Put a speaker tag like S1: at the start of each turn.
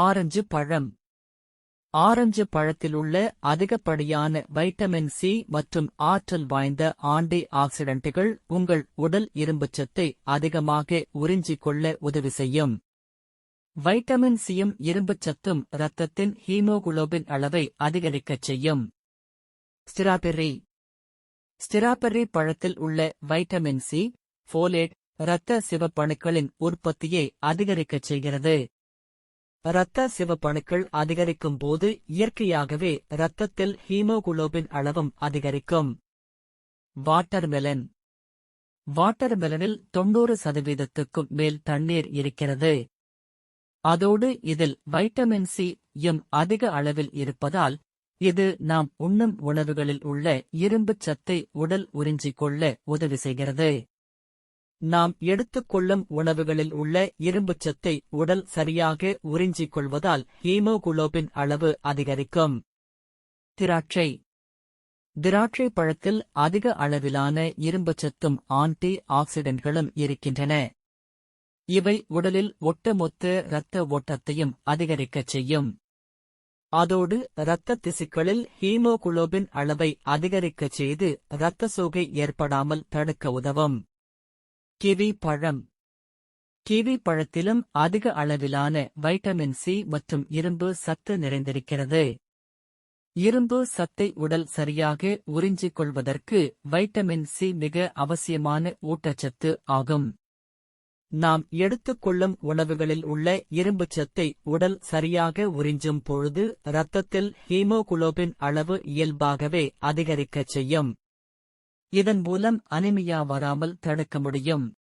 S1: Orange பழம். Orange பழத்திலுள்ள அதிகப்படியான vitamin C மற்றும் ஆற்றல் வாய்ந்த ஆன்டி ஆக்சிடென்ட்டுகள் உங்கள் உடல் இரும்புச்சத்தை அதிகமாக உறிஞ்சிக் கொள்ள உதவி செய்யும். வைட்டமின் சியும் இரும்புச்சத்தும் இரத்தத்தின் ஹீமோகுளோபின் அளவை அதிகரிக்கச் செய்யும். ஸ்ட்ராபெர்ரி. ஸ்ட்ராபெர்ரி பழத்தில் உள்ள வைட்டமின் சி, ஃபோலேட், இரத்த சிவப்பணுக்களின் உற்பத்தியை அதிகரிக்கச் செய்கிறது. இரத்த சிவப்பணுக்கள் அதிகரிக்கும் போது இயற்கையாகவே இரத்தத்தில் ஹீமோகுளோபின் அளவும் அதிகரிக்கும். வாட்டர்மெலன். வாட்டர்மெலனில் 90% மேல் தண்ணீர் இருக்கிறது. அதோடு இதில் வைட்டமின் சி யும் அதிக அளவில் இருப்பதால் இது நாம் உண்ணும் உணவுகளில் உள்ள இரும்புச் சத்தை உடல் உறிஞ்சிக் கொள்ள உதவி செய்கிறது. நாம் எடுத்துக்கொள்ளும் உணவுகளில் உள்ள இரும்புச்சத்தை உடல் சரியாக உறிஞ்சிக் கொள்வதால் ஹீமோகுளோபின் அளவு அதிகரிக்கும். திராட்சை. திராட்சை பழத்தில் அதிக அளவிலான இரும்புச்சத்தும் ஆன்டி ஆக்சிடென்ட்களும் இருக்கின்றன. இவை உடலில் ஒட்டுமொத்த இரத்த ஓட்டத்தையும் அதிகரிக்கச் செய்யும். அதோடு இரத்த திசுக்களில் ஹீமோகுளோபின் அளவை அதிகரிக்கச் செய்து இரத்த சோகை ஏற்படாமல் தடுக்க உதவும். கிவி பழம். கிவி பழத்திலும் அதிக அளவிலான வைட்டமின் சி மற்றும் இரும்பு சத்து நிறைந்திருக்கிறது. இரும்பு சத்தை உடல் சரியாக உறிஞ்சிக் கொள்வதற்கு வைட்டமின் சி மிக அவசியமான ஊட்டச்சத்து ஆகும். நாம் எடுத்துக்கொள்ளும் உணவுகளில் உள்ள இரும்புச்சத்தை உடல் சரியாக உறிஞ்சும் பொழுது இரத்தத்தில் ஹீமோகுளோபின் அளவு இயல்பாகவே அதிகரிக்கச் செய்யும். இதன் மூலம் அனிமியா வராமல் தடுக்க முடியும்.